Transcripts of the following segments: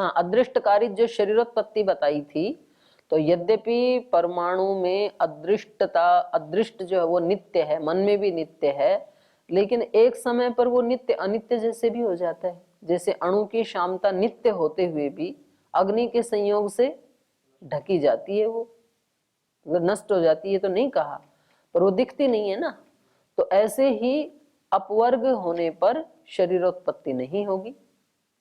हाँ, अदृष्टकारी जो शरीरोत्पत्ति बताई थी, तो यद्यपि परमाणु में अदृष्ट जो है वो नित्य है, मन में भी नित्य है, लेकिन एक समय पर वो नित्य अनित्य जैसे भी हो जाता है। जैसे अणु की शांता नित्य होते हुए भी अग्नि के संयोग से ढकी जाती है, वो मतलब नष्ट हो जाती है तो नहीं कहा, पर वो दिखती नहीं है ना। तो ऐसे ही अपवर्ग होने पर शरीरोत्पत्ति नहीं होगी,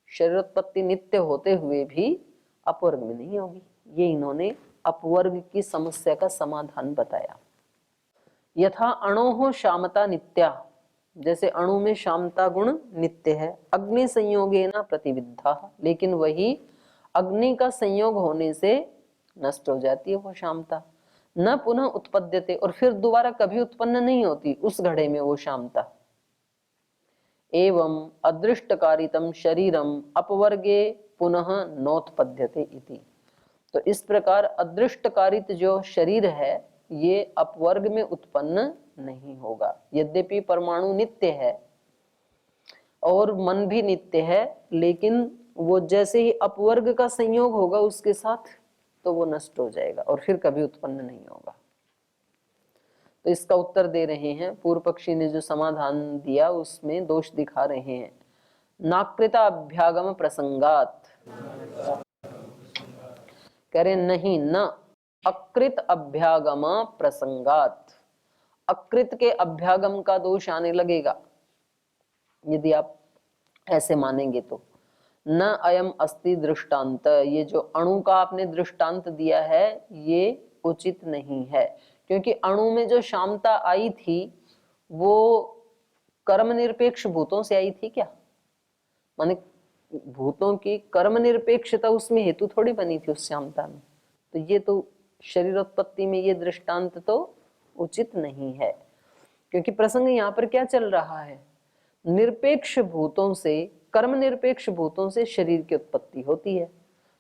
शरीरोत्पत्ति नित्य होते हुए भी अपवर्ग में नहीं होगी। ये इन्होंने अपवर्ग की समस्या का समाधान बताया। यथा अणोः शामता नित्या, जैसे अणु में शामता गुण नित्य है, अग्नि संयोगेन प्रतिविद्धा, लेकिन वही अग्नि का संयोग होने से नष्ट हो जाती है वो शामता। न पुनः उत्पद्यते, और फिर दोबारा कभी उत्पन्न नहीं होती उस घड़े में वो शामता। एवं अदृष्टकारितम शरीरम अपवर्गे पुनः नोत्पद्यते इति। तो इस प्रकार अदृष्टकारित जो शरीर है ये अपवर्ग में उत्पन्न नहीं होगा। यद्यपि परमाणु नित्य है और मन भी नित्य है, लेकिन वो जैसे ही अपवर्ग का संयोग होगा उसके साथ तो वो नष्ट हो जाएगा और फिर कभी उत्पन्न नहीं होगा। तो इसका उत्तर दे रहे हैं, पूर्व पक्षी ने जो समाधान दिया उसमें दोष दिखा रहे हैं। नाकृता अभ्यागम प्रसंगात, कह रहे नहीं, न अकृत अभ्यागम प्रसंगात, अकृत के अभ्यागम का दोष आने लगेगा यदि आप ऐसे मानेंगे तो। न अयम अस्ति दृष्टांत, ये जो अणु का आपने दृष्टांत दिया है ये उचित नहीं है, क्योंकि अणु में जो शामता आई थी वो कर्म निरपेक्ष भूतों से आई थी क्या? माने भूतों की कर्म निरपेक्षता उसमें हेतु थोड़ी बनी थी उस शामता में। तो ये तो शरीरोत्पत्ति में ये दृष्टांत तो उचित नहीं है, क्योंकि प्रसंग यहाँ पर क्या चल रहा है, निरपेक्ष भूतों से, कर्म निरपेक्ष भूतों से शरीर की उत्पत्ति होती है।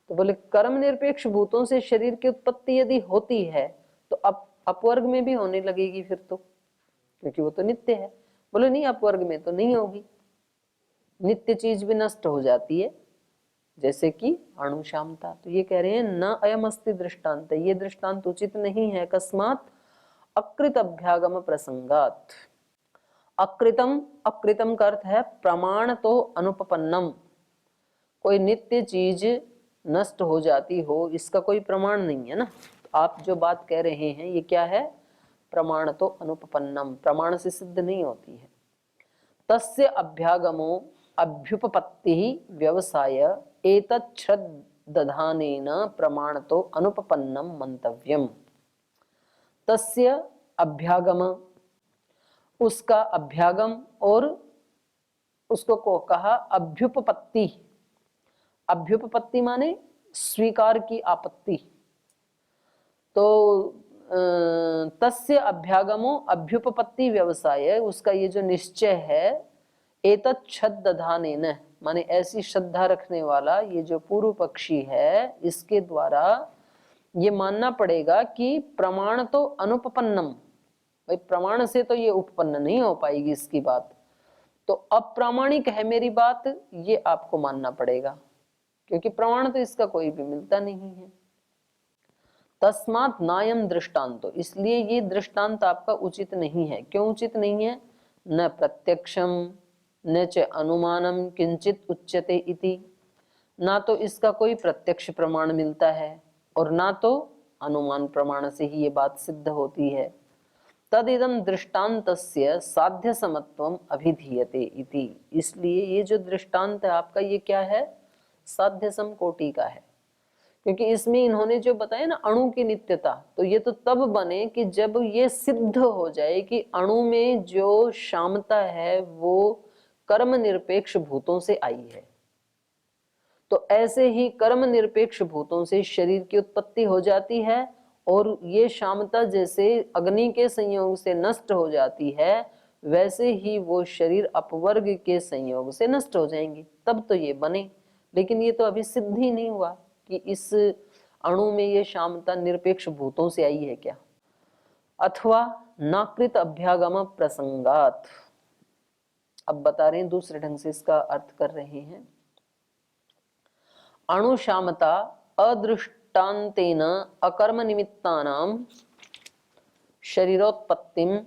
तो बोले कर्म निरपेक्ष भूतों से शरीर की उत्पत्ति यदि होती है तो अपवर्ग में भी होने लगेगी फिर तो, क्योंकि वो तो नित्य है। बोले नहीं, अपवर्ग में तो नहीं होगी, नित्य चीज भी नष्ट हो जाती है जैसे कि अणु शामता। तो ये कह रहे हैं न अयम अस्ति दृष्टांत, ये दृष्टांत उचित नहीं है। अकस्मात अकृत अभ्यागम प्रसंगात, अकृतम, अकृतम का अर्थ है प्रमाण तो अनुपपन्नम, कोई नित्य चीज नष्ट हो जाती हो इसका कोई प्रमाण नहीं है ना। तो आप जो बात कह रहे हैं ये क्या है, प्रमाण तो अनुपपन्नम, प्रमाण से सिद्ध नहीं होती है। तस्य अभ्यागमो अभ्युपपत्ति व्यवसाय एतत् श्रद्धानेन प्रमाण तो अनुपपन्नम मंतव्यम। तस्य अभ्यागम, उसका अभ्यागम, और उसको को कहा अभ्युपपत्ति। अभ्युपपत्ति माने स्वीकार की आपत्ति। तो तस्य अभ्यागमो अभ्युपपत्ति व्यवसाय, उसका ये जो निश्चय है, एतत् श्रद्धानेन माने ऐसी श्रद्धा रखने वाला ये जो पूर्व पक्षी है इसके द्वारा ये मानना पड़ेगा कि प्रमाण तो अनुपपन्नम, भाई प्रमाण से तो ये उपपन्न नहीं हो पाएगी इसकी बात, तो अप्रामाणिक है मेरी बात, ये आपको मानना पड़ेगा, क्योंकि प्रमाण तो इसका कोई भी मिलता नहीं है। तस्मात् नायम दृष्टांतो, इसलिए ये दृष्टांत आपका उचित नहीं है। क्यों उचित नहीं है? न प्रत्यक्षम न च अनुमानम किंचित उच्यते इति, ना तो इसका कोई प्रत्यक्ष प्रमाण मिलता है और ना तो अनुमान प्रमाण से ही ये बात सिद्ध होती है। तदिदम दृष्टान्तस्य साध्य समत्वम अभिधीयते इति, इसलिए ये जो दृष्टांत है आपका ये क्या है, साध्य सम कोटि का है, क्योंकि इसमें इन्होंने जो बताया ना अणु की नित्यता, तो ये तो तब बने कि जब ये सिद्ध हो जाए कि अणु में जो शामता है वो कर्म निरपेक्ष भूतों से आई है। तो ऐसे ही कर्म निरपेक्ष भूतों से शरीर की उत्पत्ति हो जाती है और ये शामता जैसे अग्नि के संयोग से नष्ट हो जाती है वैसे ही वो शरीर अपवर्ग के संयोग से नष्ट हो जाएंगे, तब तो ये बने। लेकिन ये तो अभी सिद्ध ही नहीं हुआ कि इस अणु में ये शामता निरपेक्ष भूतों से आई है क्या। अथवा नाकृत अभ्यागम प्रसंगात, अब बता रहे हैं दूसरे ढंग से इसका अर्थ कर रहे हैं। अणुशामता अदृष्टान्तेन अकर्म निमित्तानां शरीरोत्पत्तिं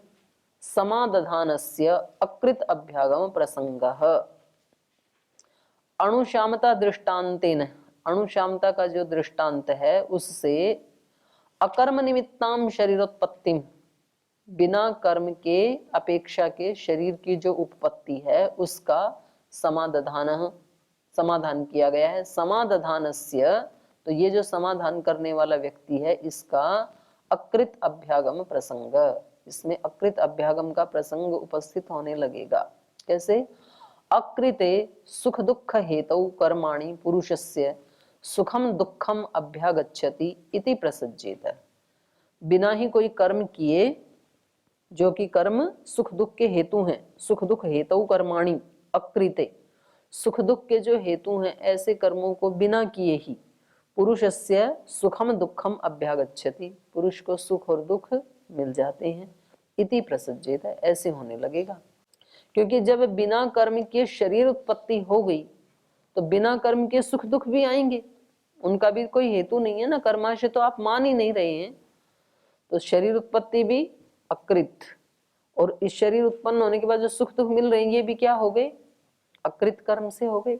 समादधानस्य अकृत अभ्यागम प्रसंगः। अणुशामता दृष्टान्तेन, अणुशामता का जो दृष्टांत है उससे अकर्म निमित्ताम शरीरोत्पत्तिम, बिना कर्म के अपेक्षा के शरीर की जो उत्पत्ति है उसका समाधान किया गया है। समाधानस्य, तो ये जो समाधान करने वाला व्यक्ति है इसका अकृत अभ्यागम प्रसंग, इसमें अकृत अभ्यागम का प्रसंग उपस्थित होने लगेगा। कैसे? अकृते सुख दुख हेतौ कर्माणि पुरुषस्य सुखम दुखम अभ्यागच्छति इति प्रसज्जेत। बिना ही कोई कर्म किए, जो कि कर्म सुख दुख के हेतु हैं, सुख दुख हेतु कर्माणि अकृते, सुख दुख के जो हेतु हैं ऐसे कर्मों को बिना किए ही पुरुषस्य सुखम दुखम अभ्यागच्छति, पुरुष को सुख और दुख मिल जाते हैं। इति प्रसज्जेत, ऐसे होने लगेगा। क्योंकि जब बिना कर्म के शरीर उत्पत्ति हो गई तो बिना कर्म के सुख दुख भी आएंगे, उनका भी कोई हेतु नहीं है ना, कर्माशय तो आप मान ही नहीं रहे हैं। तो शरीर उत्पत्ति भी अकृत, और इस शरीर उत्पन्न होने के बाद जो सुख दुख मिल रहे हैं ये भी क्या हो गए? अकृत कर्म से हो गए।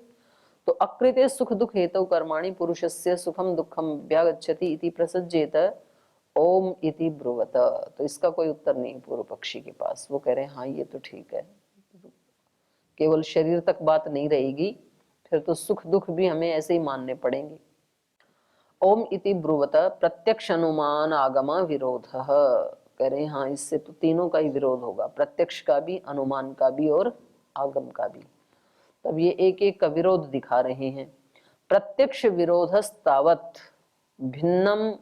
तो अकृत सुख दुख हेतु कर्माणि पुरुषस्य सुखम दुखम अभ्यागच्छति इति प्रसज्जेत ओम इति ब्रुवत। तो इसका कोई उत्तर नहीं पूर्व पक्षी के पास। वो कह रहे हैं हाँ ये तो ठीक है, केवल शरीर तक बात नहीं रहेगी, फिर तो सुख दुख भी हमें ऐसे ही मानने पड़ेंगे। ओम इति ब्रुवत प्रत्यक्ष अनुमान आगम विरोध, कह रहे हैं हाँ इससे तो तीनों का ही विरोध होगा, प्रत्यक्ष का भी, अनुमान का भी और आगम का भी। तब ये एक एक का विरोध दिखा रहे हैं। प्रत्यक्ष विरोधस्तावत् भिन्नम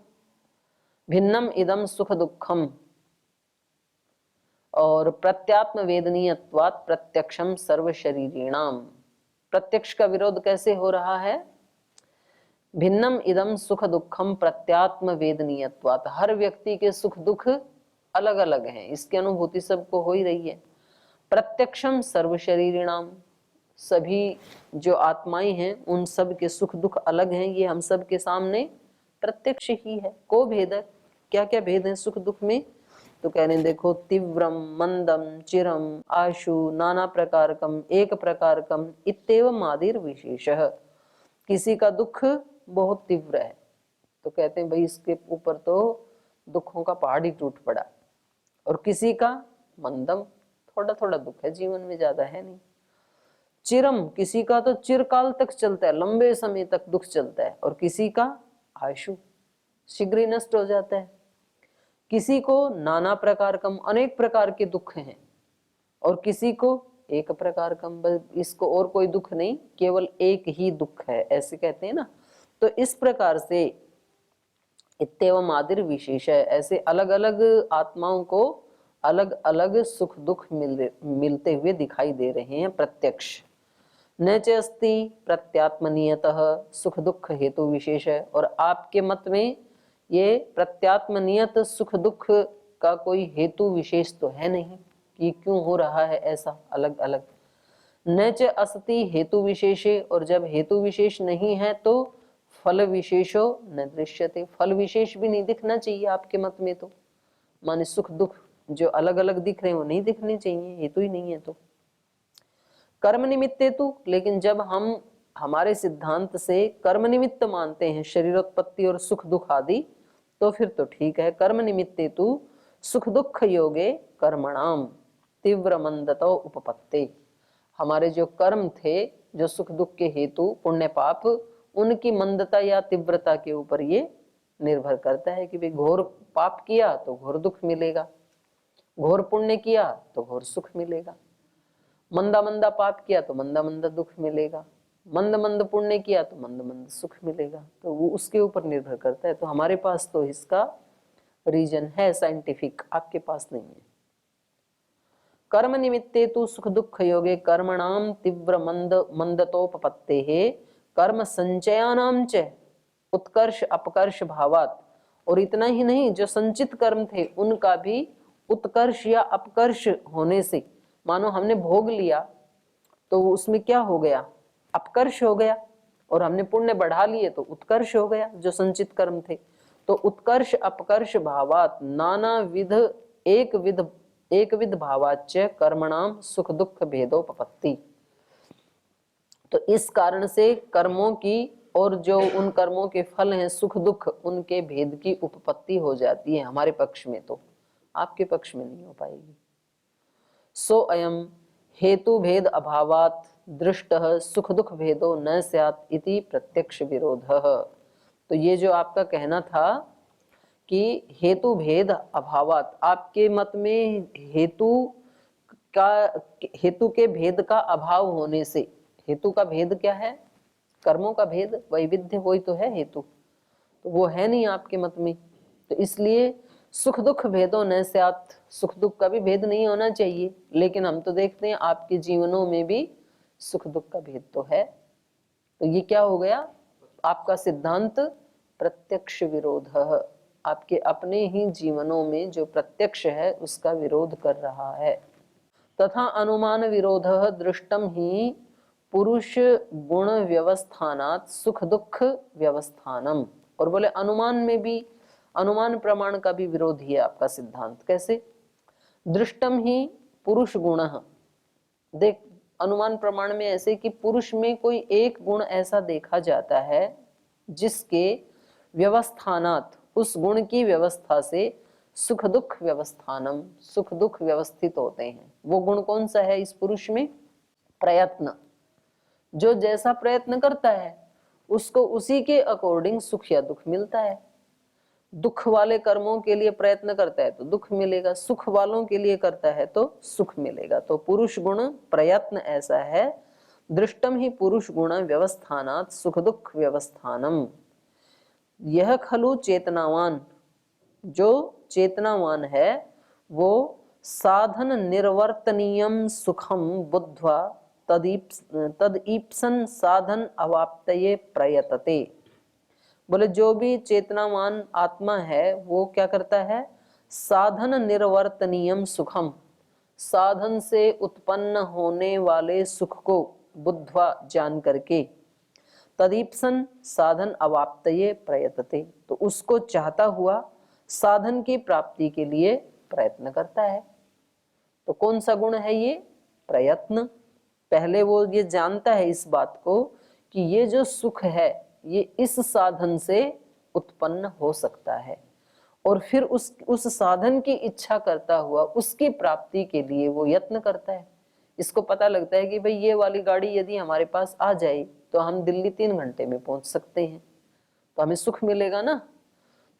भिन्नम इदम सुख दुखम, और प्रत्यात्म वेदनीयत्वात् प्रत्यक्षम सर्व शरीरिणाम। प्रत्यक्ष का विरोध कैसे हो रहा है? भिन्नम इदम सुख दुखम प्रत्यात्म वेदनीयत्वात्, हर व्यक्ति के सुख दुख अलग अलग हैं, इसकी अनुभूति सबको हो ही रही है। प्रत्यक्षम सर्व शरीरिणाम, सभी जो आत्माएं हैं उन सब के सुख दुख अलग हैं, ये हम सब के सामने प्रत्यक्ष ही है। को भेद, क्या क्या भेद है सुख दुख में? तो कह रहे हैं देखो, तीव्रम मंदम चिरम आशु नाना प्रकारकम एक प्रकारकम इत्येवम आदिर विशेषः। किसी का दुख बहुत तीव्र है तो कहते हैं भाई इसके ऊपर तो दुखों का पहाड़ ही टूट पड़ा, और किसी का मंदम, थोड़ा थोड़ा दुख है जीवन में, ज्यादा है नहीं। चिरम, किसी का तो चिरकाल तक चलता है, लंबे समय तक दुख चलता है, और किसी का आशु शीघ्र ही नष्ट हो जाता है। किसी को नाना प्रकार कम, अनेक प्रकार के दुख हैं, और किसी को एक प्रकार कम, बस इसको और कोई दुख नहीं, केवल एक ही दुख है, ऐसे कहते हैं ना। तो इस प्रकार से इत्येवम आदिर विशेष है, ऐसे अलग अलग आत्माओं को अलग अलग सुख दुख मिलते हुए दिखाई दे रहे हैं प्रत्यक्ष। न च अस्ति प्रत्यात्मनियतः सुख दुख हेतु विशेष है, और आपके मत में ये प्रत्यात्मनियत सुख दुख का कोई हेतु विशेष तो है नहीं कि क्यों हो रहा है ऐसा अलग अलग। न च अस्ति हेतु विशेषे, और जब हेतु विशेष नहीं है तो फल विशेषो न दृश्यते, फल विशेष भी नहीं दिखना चाहिए आपके मत में। तो माने सुख दुख जो अलग अलग दिख रहे हैं वो नहीं दिखने चाहिए, हेतु ही नहीं है। तो कर्म निमित्त हेतु, लेकिन जब हम हमारे सिद्धांत से कर्म निमित्त मानते हैं शरीरोत्पत्ति और सुख दुख आदि, तो फिर तो ठीक है। कर्म निमित्त हेतु सुख दुख योगे कर्मणाम तीव्र मंदतो उपपत्ते, हमारे जो कर्म थे जो सुख दुख के हेतु पुण्य पाप, उनकी मंदता या तीव्रता के ऊपर ये निर्भर करता है कि भाई घोर पाप किया तो घोर दुख मिलेगा, घोर पुण्य किया तो घोर सुख मिलेगा, मंदा मंदा पाप किया तो मंदा मंदा दुख मिलेगा, मंद मंद पुण्य किया तो मंद मंद सुख मिलेगा। तो वो उसके ऊपर निर्भर करता है। तो हमारे पास तो इसका रीजन है साइंटिफिक, आपके पास नहीं है। कर्म निमित्ते तु सुख दुख योगे कर्मणाम तीव्र मंदतोपपत्ते है कर्म संचयानाम च उत्कर्ष अपकर्ष भावात, और इतना ही नहीं, जो संचित कर्म थे उनका भी उत्कर्ष या अपकर्ष होने से, मानो हमने भोग लिया तो उसमें क्या हो गया? अपकर्ष हो गया, और हमने पुण्य बढ़ा लिए तो उत्कर्ष हो गया जो संचित कर्म थे। तो उत्कर्ष अपकर्ष भावात नाना विध एक विध भावाच्य कर्मणाम सुख दुख भेदोपपत्ति। तो इस कारण से कर्मों की और जो उन कर्मों के फल हैं सुख दुख, उनके भेद की उपपत्ति हो जाती है हमारे पक्ष में, तो आपके पक्ष में नहीं हो पाएगी। सो अयम हेतु भेद अभावात दृष्टः सुख दुख भेदो न स्यात् इति प्रत्यक्ष विरोधः। तो ये जो आपका कहना था कि हेतु भेद अभावात, आपके मत में हेतु के भेद का अभाव होने से, हेतु का भेद क्या है? कर्मों का भेद, वैविध्य, वही तो है हेतु, तो वो है नहीं आपके मत में। तो इसलिए सुख दुख भेदो न स्यात्, सुख दुख का भी भेद नहीं होना चाहिए। लेकिन हम तो देखते हैं आपके जीवनों में भी सुख दुख का भेद तो है। तो ये क्या हो गया? आपका सिद्धांत प्रत्यक्ष विरोध, आपके अपने ही जीवनों में जो प्रत्यक्ष है उसका विरोध कर रहा है। तथा अनुमान विरोध दृष्टम ही पुरुष गुण व्यवस्थानात् सुख दुख व्यवस्थानम। और बोले अनुमान में भी, अनुमान प्रमाण का भी विरोध ही है आपका सिद्धांत। कैसे? दृष्टम ही पुरुष गुण, देख अनुमान प्रमाण में ऐसे कि पुरुष में कोई एक गुण ऐसा देखा जाता है जिसके व्यवस्थानात्, उस गुण की व्यवस्था से सुख दुख व्यवस्थानम, सुख दुख व्यवस्थित होते हैं। वो गुण कौन सा है इस पुरुष में? प्रयत्न। जो जैसा प्रयत्न करता है उसको उसी के अकॉर्डिंग सुख या दुख मिलता है। दुख वाले कर्मों के लिए प्रयत्न करता है तो दुख मिलेगा, सुख वालों के लिए करता है तो सुख मिलेगा। तो पुरुष गुण प्रयत्न ऐसा है। दृष्टम ही पुरुष गुण व्यवस्थानात् सुख दुख व्यवस्थानम। यह खलु चेतनावान, जो चेतनावान है वो साधन निर्वर्तनीयम सुखम बुद्ध्वा तदीप्सन साधन अवाप्तये प्रयतते। बोले जो भी चेतनावान आत्मा है वो क्या करता है? साधन निर्वर्तनीयम सुखम, साधन से उत्पन्न होने वाले सुख को बुद्ध्वा जान करके, तदीप्सन साधन अवाप्तये प्रयतते, तो उसको चाहता हुआ साधन की प्राप्ति के लिए प्रयत्न करता है। तो कौन सा गुण है ये? प्रयत्न। पहले वो ये जानता है इस बात को कि ये जो सुख है ये इस साधन से उत्पन्न हो सकता है, और फिर उस साधन की इच्छा करता हुआ उसकी प्राप्ति के लिए वो यत्न करता है। इसको पता लगता है कि भाई ये वाली गाड़ी यदि हमारे पास आ जाए तो हम दिल्ली 3 घंटे में पहुंच सकते हैं, तो हमें सुख मिलेगा ना।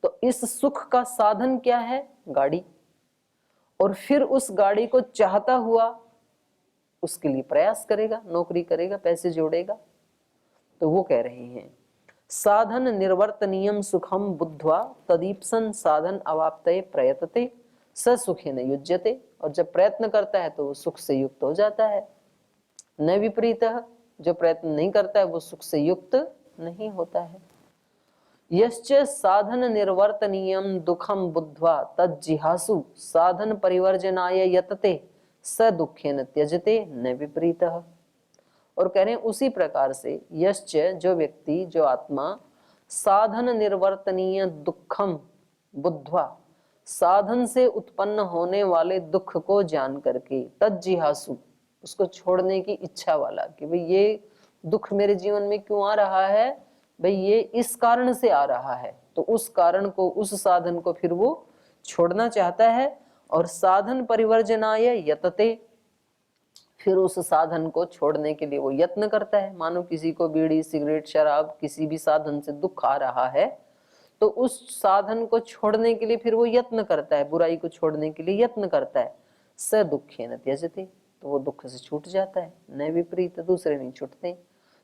तो इस सुख का साधन क्या है? गाड़ी। और फिर उस गाड़ी को चाहता हुआ उसके लिए प्रयास करेगा, नौकरी करेगा, पैसे जोड़ेगा। तो वो कह रहे हैं साधन निर्वर्तनीयम सुखम बुद्ध्वा तदीप्सन साधन अवाप्तये प्रयतते स सुखेन युज्यते। और जब प्रयत्न करता है तो वो सुख से युक्त हो जाता है। न विपरीतः, जो प्रयत्न नहीं करता है वो सुख से युक्त नहीं होता है। यश्च साधन निर्वर्तनीयम दुखम बुद्ध्वा तज्जिहासु साधन परिवर्जनाय यतते स दुखेन त्यजते न विपरीतः। और कह रहे हैं उसी प्रकार से यश्च, जो व्यक्ति, जो आत्मा, साधन निर्वर्तनीय दुखम बुद्ध्वा, साधन से उत्पन्न होने वाले दुख को जान करके, तज्जिहासु, उसको छोड़ने की इच्छा वाला, कि भाई ये दुख मेरे जीवन में क्यों आ रहा है, भाई ये इस कारण से आ रहा है, तो उस कारण को, उस साधन को फिर वो छोड़ना चाहता है। और साधन परिवर्जनाय यतते, फिर उस साधन को छोड़ने के लिए वो यत्न करता है। मानो किसी को बीड़ी सिगरेट शराब किसी भी साधन से दुख आ रहा है तो उस साधन को छोड़ने के लिए फिर वो यत्न करता है, बुराई को छोड़ने के लिए यत्न करता है। स दुखेन त्यजते, तो वो दुख से छूट जाता है। न विपरीत, दूसरे नहीं छूटते।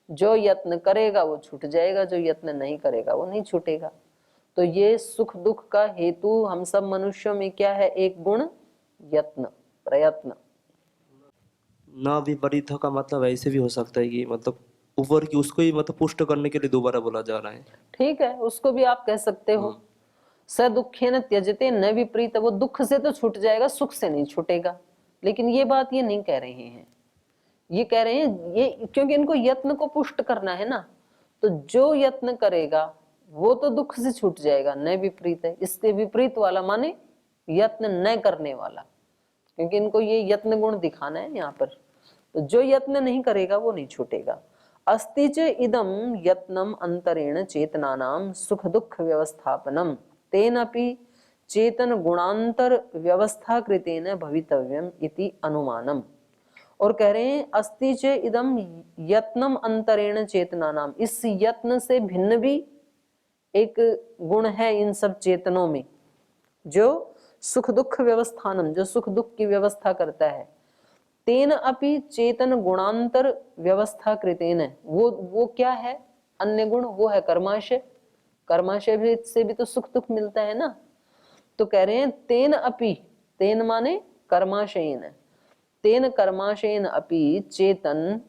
जो यत्न करेगा वो छूट जाएगा, जो यत्न नहीं करेगा वो नहीं छूटेगा। तो ये सुख दुख का हेतु हम सब मनुष्यों में क्या है? एक गुण यत्न, प्रयत्न। ना विपरीत का मतलब ऐसे भी हो सकता है कि मतलब ऊपर की उसको ही मतलब पुष्ट करने के लिए दोबारा बोला जा रहा है। ठीक है, उसको भी आप कह सकते हो। स दुखेन त्यजते न विपरीत, वो दुख से तो छूट जाएगा, सुख से नहीं छूटेगा। लेकिन ये बात ये नहीं कह रहे हैं। ये कह रहे हैं ये क्योंकि इनको यत्न को पुष्ट करना है ना, तो जो यत्न करेगा वो तो दुख से छूट जाएगा, न विपरीत है। इसके विपरीत वाला माने यत्न न करने वाला, क्योंकि इनको ये यत्न गुण दिखाना है यहाँ पर। तो जो यत्न नहीं करेगा वो नहीं छूटेगा। अस्ति च इदम यत्नम अंतरेण चेतनानाम सुख दुख व्यवस्थापनम तेनपि चेतन गुणांतर व्यवस्था कृतेन भवितव्यम इति अनुमानम। और कह रहे हैं अस्ति च इदम यत्नम अंतरेण चेतनानाम, इस यत्न से भिन्न भी एक गुण है इन सब चेतनों में, जो सुख दुख व्यवस्थानम, जो सुख दुख की व्यवस्था करता है। तेन अपि चेतन गुणांतर व्यवस्था कृतेन, वो क्या है अन्य गुण, वो है कर्माशय। कर्माशय भी से भी तो सुख दुख मिलता है ना। तो कह रहे हैं तेन अपि, तेन माने कर्माशयन, तेन कर्माशयन अपि चेतन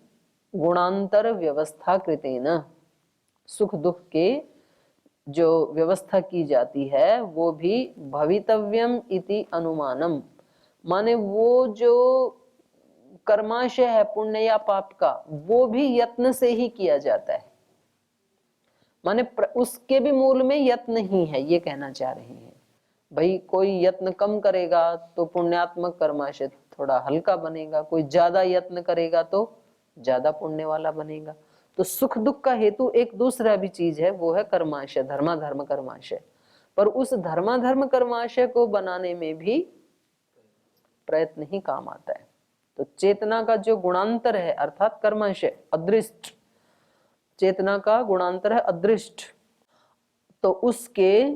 गुणांतर व्यवस्था कृतेन, सुख दुख के जो व्यवस्था की जाती है वो भी भवितव्यम इति अनुमानम, माने वो जो कर्माशय है पुण्य या पाप का, वो भी यत्न से ही किया जाता है। माने उसके भी मूल में यत्न ही है, ये कहना चाह रहे हैं। भाई कोई यत्न कम करेगा तो पुण्यात्मक कर्माशय थोड़ा हल्का बनेगा, कोई ज्यादा यत्न करेगा तो ज्यादा पुण्य वाला बनेगा। तो सुख दुख का हेतु एक दूसरा भी चीज है, वो है कर्माशय, धर्माधर्म कर्माशय। पर उस धर्माधर्म कर्माशय को बनाने में भी प्रयत्न ही काम आता है। तो चेतना का जो गुणांतर है अर्थात कर्माशय अदृष्ट, चेतना का गुणांतर है अदृष्ट, तो उसके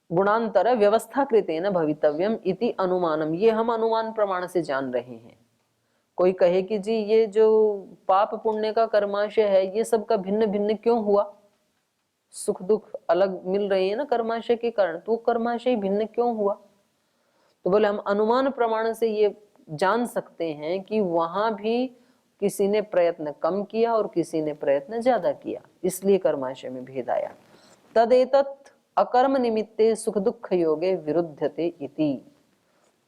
गुणांतर व्यवस्था कृतेन भवितव्यम इति अनुमानम, ये हम अनुमान प्रमाण से जान रहे हैं। कोई कहे कि जी ये जो पाप पुण्य का कर्माशय है ये सब का भिन्न भिन्न क्यों हुआ, सुख दुख अलग मिल रहे हैं ना कर्माशय के कारण, तो कर्माशय भिन्न क्यों हुआ। तो बोले हम अनुमान प्रमाण से ये जान सकते हैं कि वहां भी किसी ने प्रयत्न कम किया और किसी ने प्रयत्न ज्यादा किया, इसलिए कर्माशय में भेद आया। तदेतत् अकर्म निमित्ते सुख दुख योगे विरुद्धते इति।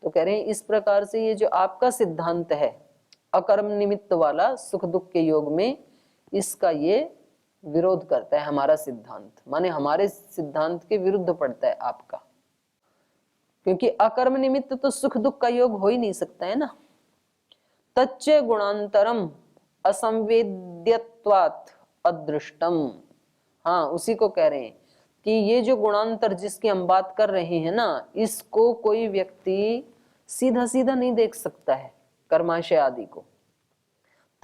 तो कह रहे हैं इस प्रकार से ये जो आपका सिद्धांत है अकर्म निमित्त वाला सुख दुख के योग में, इसका ये विरोध करता है हमारा सिद्धांत, माने हमारे सिद्धांत के विरुद्ध पड़ता है आपका, क्योंकि अकर्म निमित्त तो सुख दुख का योग हो ही नहीं सकता है ना। तच्च गुणांतरम असंवेद्यत्वात् अदृष्टम, हाँ उसी को कह रहे हैं कि ये जो गुणांतर जिसकी हम बात कर रहे हैं ना, इसको कोई व्यक्ति सीधा सीधा नहीं देख सकता है कर्माशय आदि को।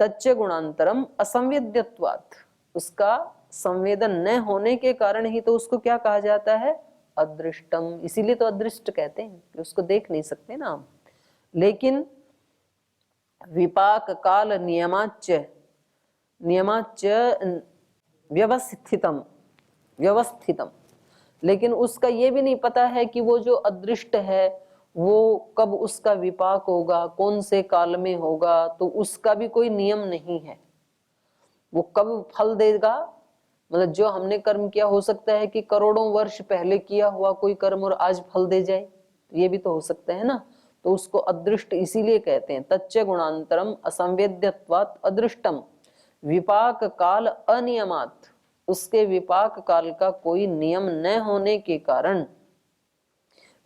तच्च गुणांतरम असंवेद्यत्वात्, उसका संवेदन न होने के कारण ही तो उसको क्या कहा जाता है, अदृष्टम। इसीलिए तो अदृष्ट कहते हैं कि उसको देख नहीं सकते ना हम। लेकिन विपाक काल नियमाच्च व्यवस्थितम, लेकिन उसका ये भी नहीं पता है कि वो जो अदृष्ट है वो कब उसका विपाक होगा, कौन से काल में होगा, तो उसका भी कोई नियम नहीं है। वो कब फल देगा, मतलब जो हमने कर्म किया हो सकता है कि करोड़ों वर्ष पहले किया हुआ कोई कर्म और आज फल दे जाए, ये भी तो हो सकता है ना। तो उसको अदृष्ट इसीलिए कहते हैं। तच्च गुणांतरम असंवेद्यत्वात् अदृष्टम विपाक काल अनियमात्, उसके विपाक काल का कोई नियम न होने के कारण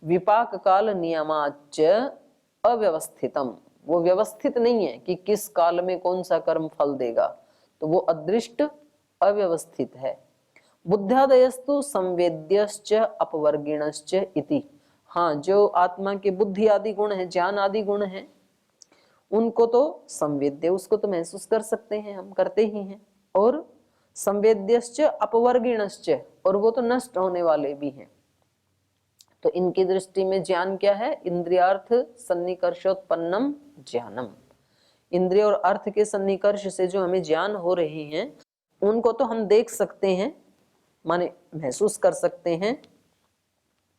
विपाक काल नियमाच्च अव्यवस्थितम, वो व्यवस्थित नहीं है कि किस काल में कौन सा कर्म फल देगा, तो वो अदृष्ट अव्यवस्थित है। बुद्ध्यादयस्तु संवेद्यश्च अपवर्गिणश्च इति, हाँ जो आत्मा के बुद्धि आदि गुण है, ज्ञान आदि गुण है, उनको तो संवेद्य, उसको तो महसूस कर सकते हैं, हम करते ही हैं। और संवेद्यश्च अपवर्गिणश्च, और वो तो नष्ट होने वाले भी हैं। तो इनकी दृष्टि में ज्ञान क्या है, इंद्रियार्थ सन्निकर्षोत्पन्नम ज्ञानम, इंद्रिय और अर्थ के सन्निकर्ष से जो हमें ज्ञान हो रहे हैं उनको तो हम देख सकते हैं, माने महसूस कर सकते हैं,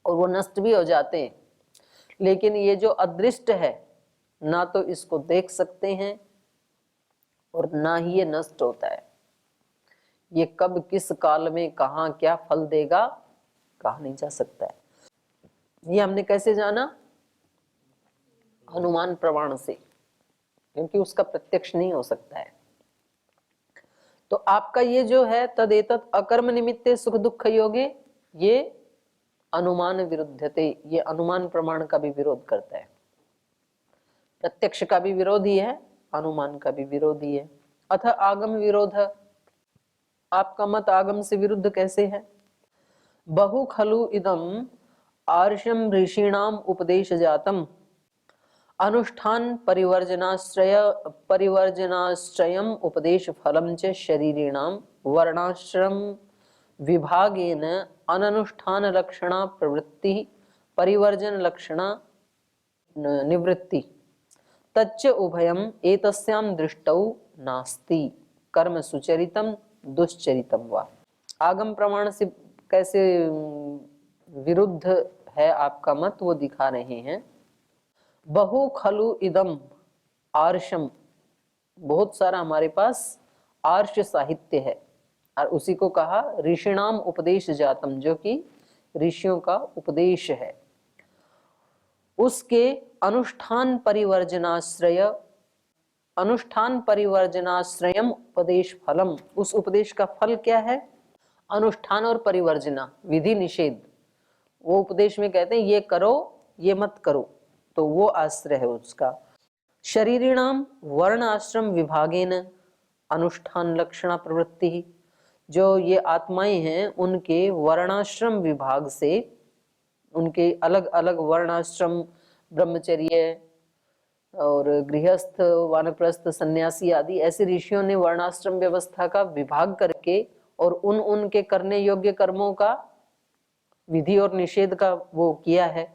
और वो नष्ट भी हो जाते हैं। लेकिन ये जो अदृष्ट है, ना तो इसको देख सकते हैं और ना ही ये नष्ट होता है। ये कब किस काल में कहाँ क्या फल देगा कहा नहीं जा सकता है। ये हमने कैसे जाना, अनुमान प्रमाण से, क्योंकि उसका प्रत्यक्ष नहीं हो सकता है। तो आपका ये जो है तदेतत अकर्म निमित्ते सुख दुख योगे, ये अनुमान विरुद्धते, ये अनुमान प्रमाण का भी विरोध करता है। प्रत्यक्ष का भी विरोधी है, अनुमान का भी विरोधी है। अथ आगम विरोध, आपका मत आगम से विरुद्ध कैसे है? बहु खलु इदम आर्षम ऋषीणाम उपदेश जातम अनुष्ठान परिवर्जनाश्रयम उपदेश फलम च शरीरिणाम वर्णाश्रम विभागेन अननुष्ठान लक्षणा प्रवृत्ति परिवर्जन लक्षणा निवृत्ति तच्च उभयम एतस्याम दृष्टौ नास्ति कर्म सुचरितम दुश्चरितम वा। आगम प्रमाण से कैसे विरुद्ध है आपका मत, वो दिखा रहे हैं। बहु खलु इदम आर्षम, बहुत सारा हमारे पास आर्ष साहित्य है, और उसी को कहा ऋषिणाम उपदेश जातम, जो कि ऋषियों का उपदेश है। उसके अनुष्ठान परिवर्जनाश्रयम उपदेश फलम, उस उपदेश का फल क्या है? अनुष्ठान और परिवर्जना, विधि निषेध। वो उपदेश में कहते हैं ये करो ये मत करो, तो वो आश्रय है उसका। शरीरिणाम वर्ण आश्रम विभागेन अनुष्ठान लक्षणा प्रवृत्ति, जो ये आत्माएं हैं उनके वर्णाश्रम विभाग से, उनके अलग अलग वर्णाश्रम, ब्रह्मचर्य और गृहस्थ, वानप्रस्थ, सन्यासी आदि ऐसे ऋषियों ने वर्णाश्रम व्यवस्था का विभाग करके और उनके करने योग्य कर्मों का विधि और निषेध का वो किया है।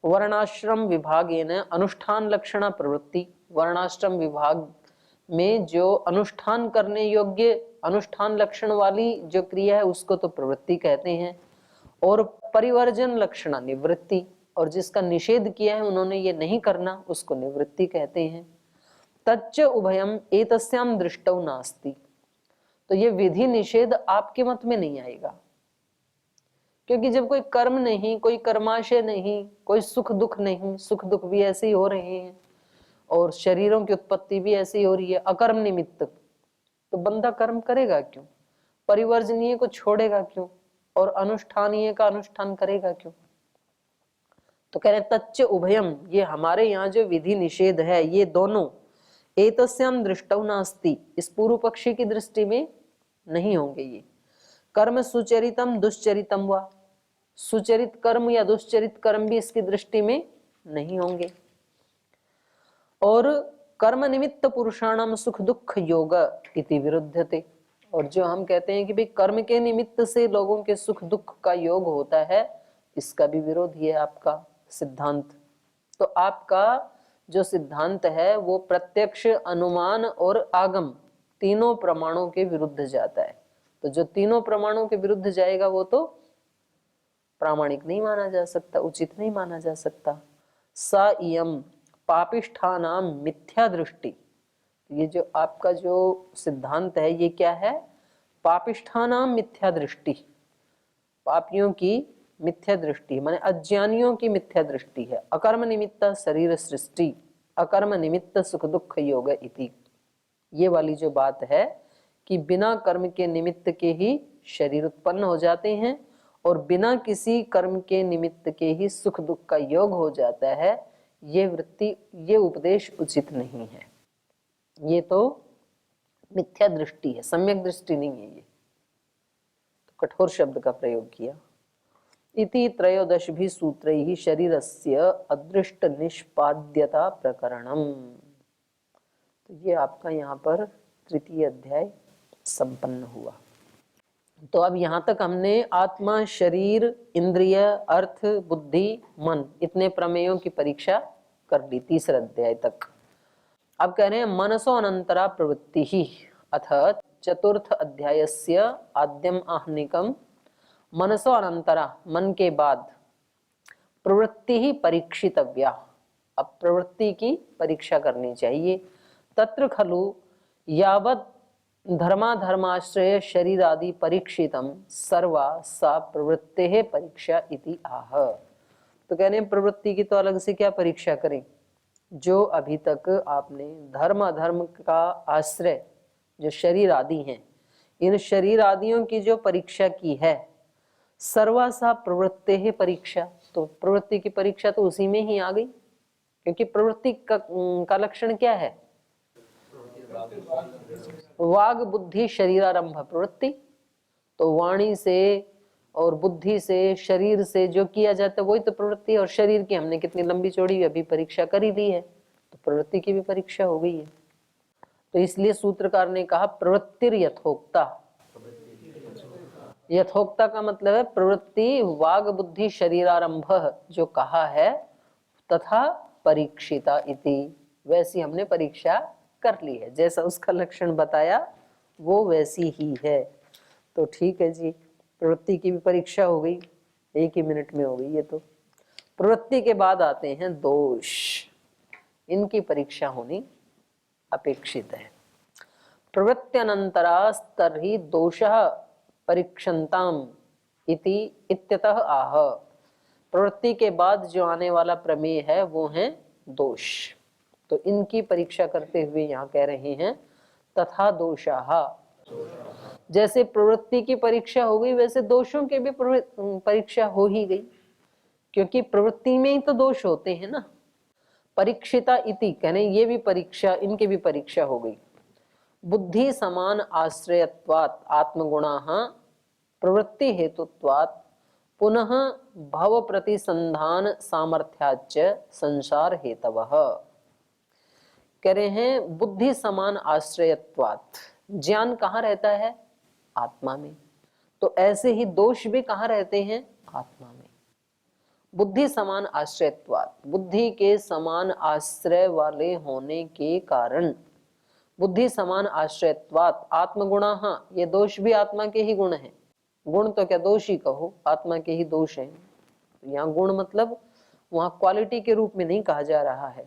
वर्णाश्रम विभागेन अनुष्ठान लक्षणा प्रवृत्ति, वर्णाश्रम विभाग में जो अनुष्ठान करने योग्य अनुष्ठान लक्षण वाली जो क्रिया है उसको तो प्रवृत्ति कहते हैं, और परिवर्जन लक्षणा निवृत्ति, और जिसका निषेध किया है उन्होंने ये नहीं करना उसको निवृत्ति कहते हैं। तच्च उभयम एतस्याम दृष्टौ नास्ति, तो ये विधि निषेध आपके मत में नहीं आएगा, क्योंकि जब कोई कर्म नहीं, कोई कर्माशय नहीं, कोई सुख दुख नहीं, सुख दुख भी ऐसे ही हो रहे हैं और शरीरों की उत्पत्ति भी ऐसी हो रही है अकर्म निमित्त, तो बंदा कर्म करेगा क्यों? परिवर्जनीय को छोड़ेगा क्यों? और अनुष्ठानीय का अनुष्ठान करेगा क्यों? तो कह रहे तच्च उभयम, ये हमारे यहाँ जो विधि निषेध है ये दोनों एतस्याम दृष्टौ नास्ति, इस पूर्व पक्षी की दृष्टि में नहीं होंगे। ये कर्म सुचरितम दुश्चरितम वा, सुचरित कर्म या दुश्चरित कर्म भी इसकी दृष्टि में नहीं होंगे। और कर्म निमित्त पुरुषाणाम सुख दुख योग इति विरुद्धते, और जो हम कहते हैं कि भाई कर्म के निमित्त से लोगों के सुख दुख का योग होता है, इसका भी विरोध है आपका सिद्धांत। तो आपका जो सिद्धांत है वो प्रत्यक्ष, अनुमान और आगम तीनों प्रमाणों के विरुद्ध जाता है। तो जो तीनों प्रमाणों के विरुद्ध जाएगा वो तो प्रामाणिक नहीं माना जा सकता, उचित नहीं माना जा सकता। सा इयम पापिष्ठानाम मिथ्या दृष्टि, ये जो आपका जो सिद्धांत है ये क्या है? पापिष्ठानाम मिथ्या दृष्टि, पापियों की मिथ्या दृष्टि माने अज्ञानियों की मिथ्या दृष्टि है। अकर्म निमित्त शरीर सृष्टि, अकर्म निमित्त सुख दुख योग इति, ये वाली जो बात है कि बिना कर्म के निमित्त के ही शरीर उत्पन्न हो जाते हैं और बिना किसी कर्म के निमित्त के ही सुख दुख का योग हो जाता है, ये वृत्ति, ये उपदेश उचित नहीं है। ये तो मिथ्या दृष्टि है, सम्यक दृष्टि नहीं है। ये तो कठोर शब्द का प्रयोग किया। इति त्रयोदशभिः सूत्रैः शरीरस्य अदृष्ट निष्पाद्यता प्रकरणम, तो ये आपका यहाँ पर तृतीय अध्याय संपन्न हुआ। तो अब यहाँ तक हमने आत्मा, शरीर, इंद्रिय, अर्थ, बुद्धि, मन, इतने प्रमेयों की परीक्षा कर ली तीसरे अध्याय तक। अब कह रहे हैं मनसो अनंतरा प्रवृत्ति ही, अथ चतुर्थ अध्यायस्य आद्यम आहनिकम मनसो अनंतरा, मन के बाद, प्रवृत्ति ही परीक्षितव्या, अब प्रवृत्ति की परीक्षा करनी चाहिए। तत्र खलु यावत् धर्माधर्माश्रय शरीर आदि परीक्षितम सर्वा सा प्रवृत्ते परीक्षा इति आह। तो कहने प्रवृत्ति की तो अलग से क्या परीक्षा करें, जो अभी तक आपने धर्म अधर्म का आश्रय जो शरीर आदि हैं इन शरीर आदियों की जो परीक्षा की है, सर्वासा प्रवृत्ते है परीक्षा, तो प्रवृत्ति की परीक्षा तो उसी में ही आ गई, क्योंकि प्रवृत्ति का लक्षण क्या है? वाग बुद्धि शरीरारंभ प्रवृत्ति। तो वाणी से और बुद्धि से, शरीर से जो किया जाता है वही तो प्रवृत्ति। और शरीर की हमने कितनी लंबी चौड़ी अभी परीक्षा कर ही ली है, तो प्रवृत्ति की भी परीक्षा हो गई है। तो इसलिए सूत्रकार ने कहा प्रवृत्तिर यथोक्ता। यथोक्ता का मतलब है प्रवृत्ति वाग बुद्धि शरीरारंभ जो कहा है, तथा परीक्षिता इति, वैसी हमने परीक्षा कर ली है, जैसा उसका लक्षण बताया वो वैसी ही है। तो ठीक है जी, प्रवृत्ति की भी परीक्षा हो गई, एक ही मिनट में हो गई ये तो। प्रवृत्ति के बाद आते हैं दोष, इनकी परीक्षा होनी अपेक्षित है। प्रवृत्त्यनंतरास्तर्हि दोषः परीक्षन्ताम इति इत्यतः आह। प्रवृत्ति के बाद जो आने वाला प्रमेय है वो है दोष, तो इनकी परीक्षा करते हुए यहाँ कह रहे हैं तथा दोषाः। जैसे प्रवृत्ति की परीक्षा हो गई वैसे दोषों की भी परीक्षा हो ही गई, क्योंकि प्रवृत्ति में ही तो दोष होते हैं ना। परीक्षिता इति कहने ये भी परीक्षा, इनकी भी परीक्षा हो गई। बुद्धि समान आश्रयत्वात् आत्मगुणाः प्रवृत्ति हेतुत्वात् पुनः भव प्रतिसंधान सामर्थ्याच्च संसार हेतवः। कह रहे हैं बुद्धि समान आश्रयत्वात्, ज्ञान कहाँ रहता है? आत्मा में। तो ऐसे ही दोष भी कहाँ रहते हैं? आत्मा में। बुद्धि समान आश्रयत्वात्, बुद्धि के समान आश्रय वाले होने के कारण, बुद्धि समान आश्रयत्वात् आत्मगुणाः, ये दोष भी आत्मा के ही गुण हैं। गुण तो क्या दोष ही कहो, आत्मा के ही दोष हैं। यहाँ गुण मतलब वहां क्वालिटी के रूप में नहीं कहा जा रहा है,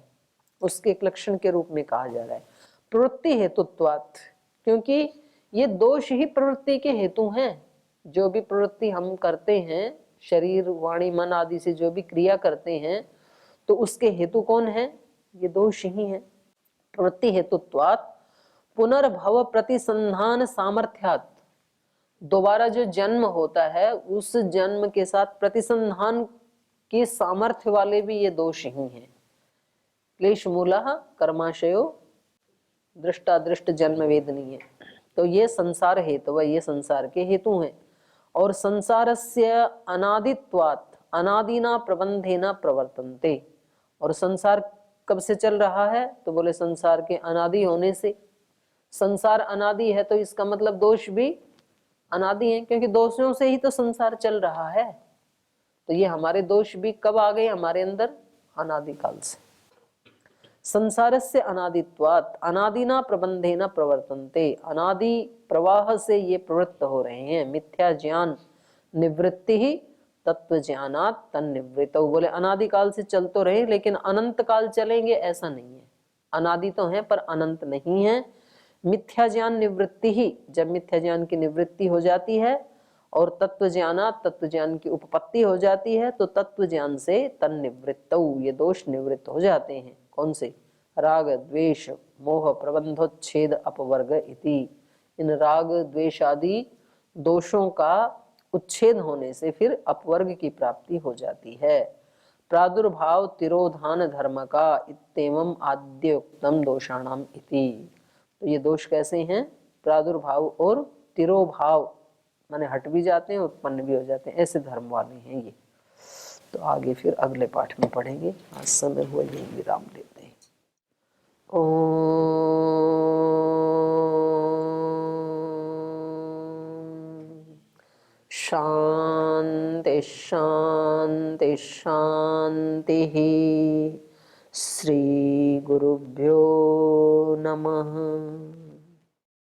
उसके एक लक्षण के रूप में कहा जा रहा है। प्रवृत्ति हेतुत्वात्, क्योंकि ये दोष ही प्रवृत्ति के हेतु हैं। जो भी प्रवृत्ति हम करते हैं, शरीर वाणी मन आदि से जो भी क्रिया करते हैं, तो उसके हेतु कौन है? ये दोष ही है। प्रवृत्ति हेतुत्वात् पुनर्भव प्रतिसंधान सामर्थ्यात्, दोबारा जो जन्म होता है उस जन्म के साथ प्रतिसंधान की सामर्थ्य वाले भी ये दोष ही हैं। क्लेश मूलः कर्माशयो दृष्टादृष्ट जन्म वेदनीय, तो ये संसार हेतु, ये संसार के हेतु हैं। और संसारस्य अनादित्वात् अनादिना प्रबंधेना प्रवर्तन्ते, और संसार कब से चल रहा है? तो बोले संसार के अनादि होने से। संसार अनादि है तो इसका मतलब दोष भी अनादि है, क्योंकि दोषों से ही तो संसार चल रहा है। तो ये हमारे दोष भी कब आ गए हमारे अंदर? अनादि काल से। संसारस्य अनादित्वात् अनादिना प्रबंधेना प्रवर्तन्ते, अनादि प्रवाह से ये प्रवृत्त हो रहे हैं। मिथ्या ज्ञान निवृत्ति ही तत्व ज्ञानात् तन्निवृत्तौ, बोले अनादि काल से चल तो रहे लेकिन अनंत काल चलेंगे ऐसा नहीं है। अनादि तो है पर अनंत नहीं है। मिथ्या ज्ञान निवृत्ति ही, जब मिथ्या ज्ञान की निवृत्ति हो जाती है और तत्व ज्ञानात् तत्व ज्ञान की उपपत्ति हो जाती है, तो तत्व ज्ञान से तन्निवृत्तौ, ये दोष निवृत्त हो जाते हैं। कौन से? राग द्वेष मोह प्रबंधोच्छेद अपवर्ग इति, इन राग द्वेष आदि दोषों का उच्छेद होने से फिर अपवर्ग की प्राप्ति हो जाती है। प्रादुर्भाव तिरोधान धर्म का इत्येवम् आद्योक्तम दोषाणाम इति, तो ये दोष कैसे हैं? प्रादुर्भाव और तिरोभाव, माने हट भी जाते हैं उत्पन्न भी हो जाते हैं, ऐसे धर्म वाले हैं ये। तो आगे फिर अगले पाठ में पढ़ेंगे। आज समय हुआ, यही विराम लेते हैं। ओम शांति शांति शांति। श्री गुरुभ्यो नमः।